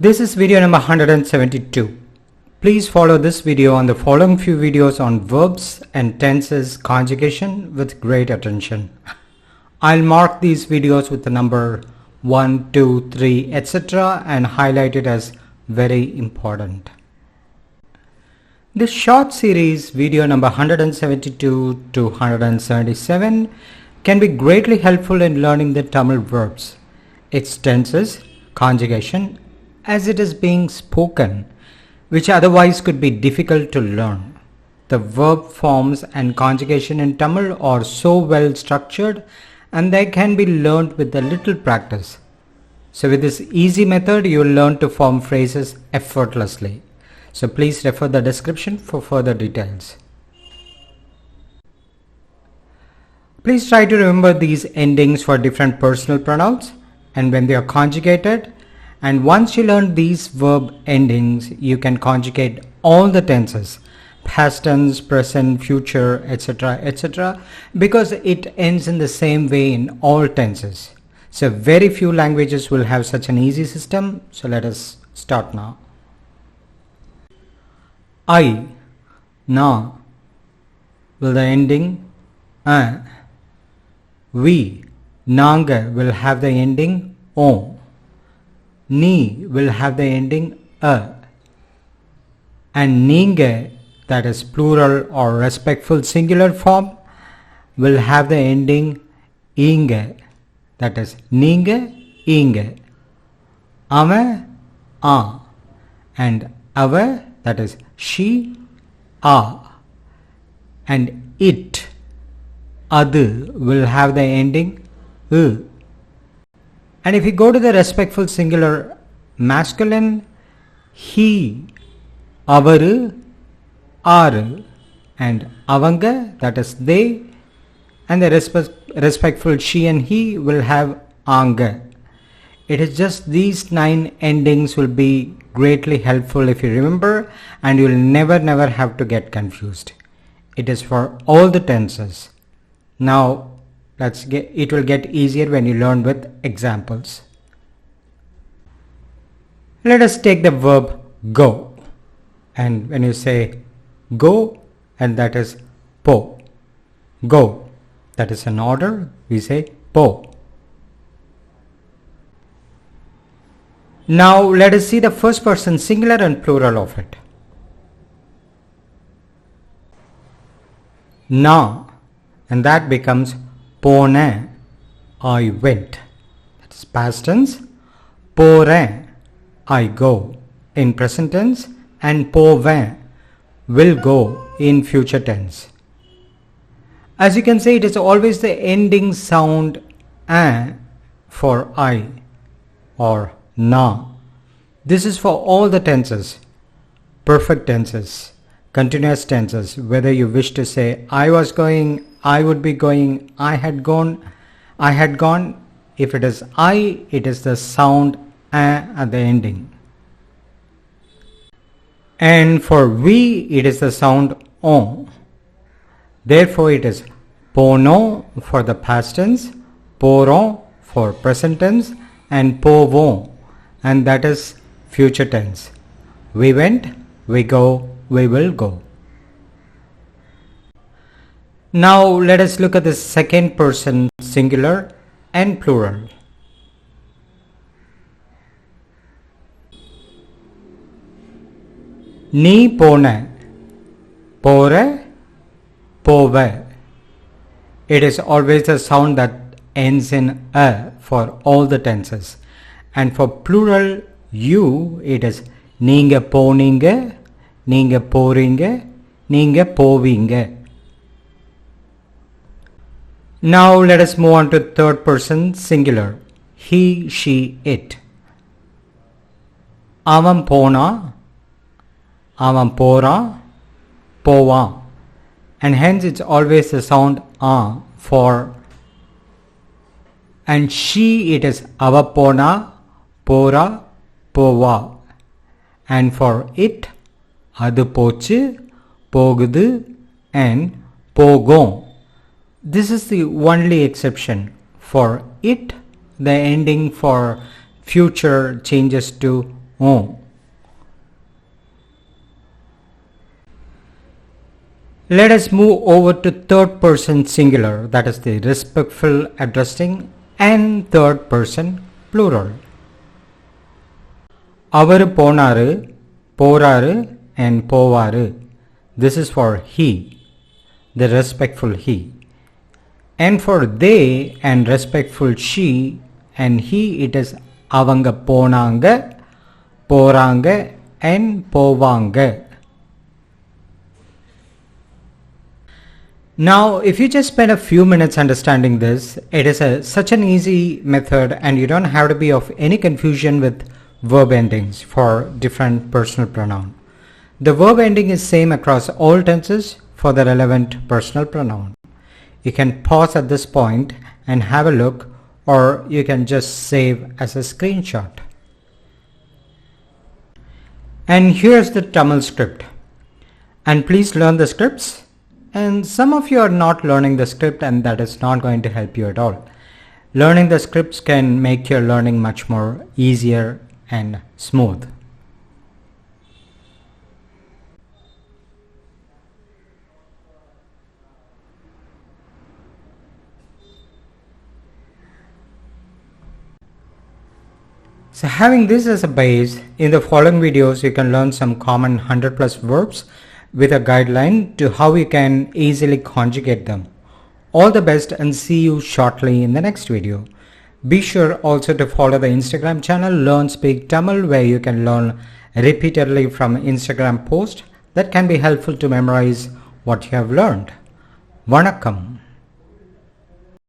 This is video number 172. Please follow this video and the following few videos on verbs and tenses conjugation with great attention. I'll mark these videos with the number 1, 2, 3, etc. and highlight it as very important. This short series, video number 172 to 177, can be greatly helpful in learning the Tamil verbs, its tenses, conjugation, as it is being spoken, which otherwise could be difficult to learn. The verb forms and conjugation in Tamil are so well structured and they can be learned with a little practice. So with this easy method, you will learn to form phrases effortlessly. So please refer the description for further details. Please try to remember these endings for different personal pronouns and when they are conjugated. And once you learn these verb endings, you can conjugate all the tenses, past tense, present, future, etc., etc., because it ends in the same way in all tenses. So very few languages will have such an easy system. So let us start now. I, na, will the ending a. We, nanga, will have the ending o. Ni will have the ending a. And ninge, that is plural or respectful singular form, will have the ending inge, that is ninge, inge. Ava, a. And ava, that is she, a. And it, adu, will have the ending u. And if you go to the respectful singular masculine, he, avaru, aru, and avanga, that is they, and the respectful she and he will have anga. It is just these 9 endings will be greatly helpful if you remember, and you will never have to get confused. It is for all the tenses. Now it will get easier when you learn with examples. Let us take the verb go. And when you say go, and that is po. Go. That is an order. We say po. Now let us see the first person singular and plural of it. Na. And that becomes pone, I went. That's past tense. Pore, I go in present tense, and pove, will go in future tense. As you can see, it is always the ending sound a for I or na. This is for all the tenses, perfect tenses, continuous tenses, whether you wish to say I was going, I would be going, I had gone. If it is I, it is the sound a at the ending. And for we, it is the sound o. Therefore, it is pono for the past tense, poro for present tense, and povo, and that is future tense. We went, we go, we will go. Now let us look at the second person singular and plural. Ni pone, pore, pove. It is always the sound that ends in a for all the tenses. And for plural you, it is நீங்க போனீங்க, நீங்க போறீங்க, நீங்க போவீங்க. Now let us move on to third person singular. He, she, it. Avam pona, avam pora, pova. And hence it's always the sound a for. And she, it is avapona, pora, pova. And for it, adu pochu, pogudu, and pogom. This is the only exception. For it, the ending for future changes to on. Let us move over to third person singular, that is the respectful addressing, and third person plural. Avaru ponaru, poraru, and povaru. This is for he, the respectful he. And for they and respectful she and he, it is avanga ponanga, poranga, and povanga. Now, if you just spend a few minutes understanding this, it is such an easy method and you don't have to be of any confusion with verb endings for different personal pronoun. The verb ending is same across all tenses for the relevant personal pronoun. You can pause at this point and have a look, or you can just save as a screenshot. And here's the Tamil script. And please learn the scripts. And some of you are not learning the script, and that is not going to help you at all. Learning the scripts can make your learning much more easier and smooth. So having this as a base, in the following videos you can learn some common 100 plus verbs with a guideline to how you can easily conjugate them. All the best and see you shortly in the next video. Be sure also to follow the Instagram channel Learn Speak Tamil, where you can learn repeatedly from Instagram posts that can be helpful to memorize what you have learned. Vanakkam.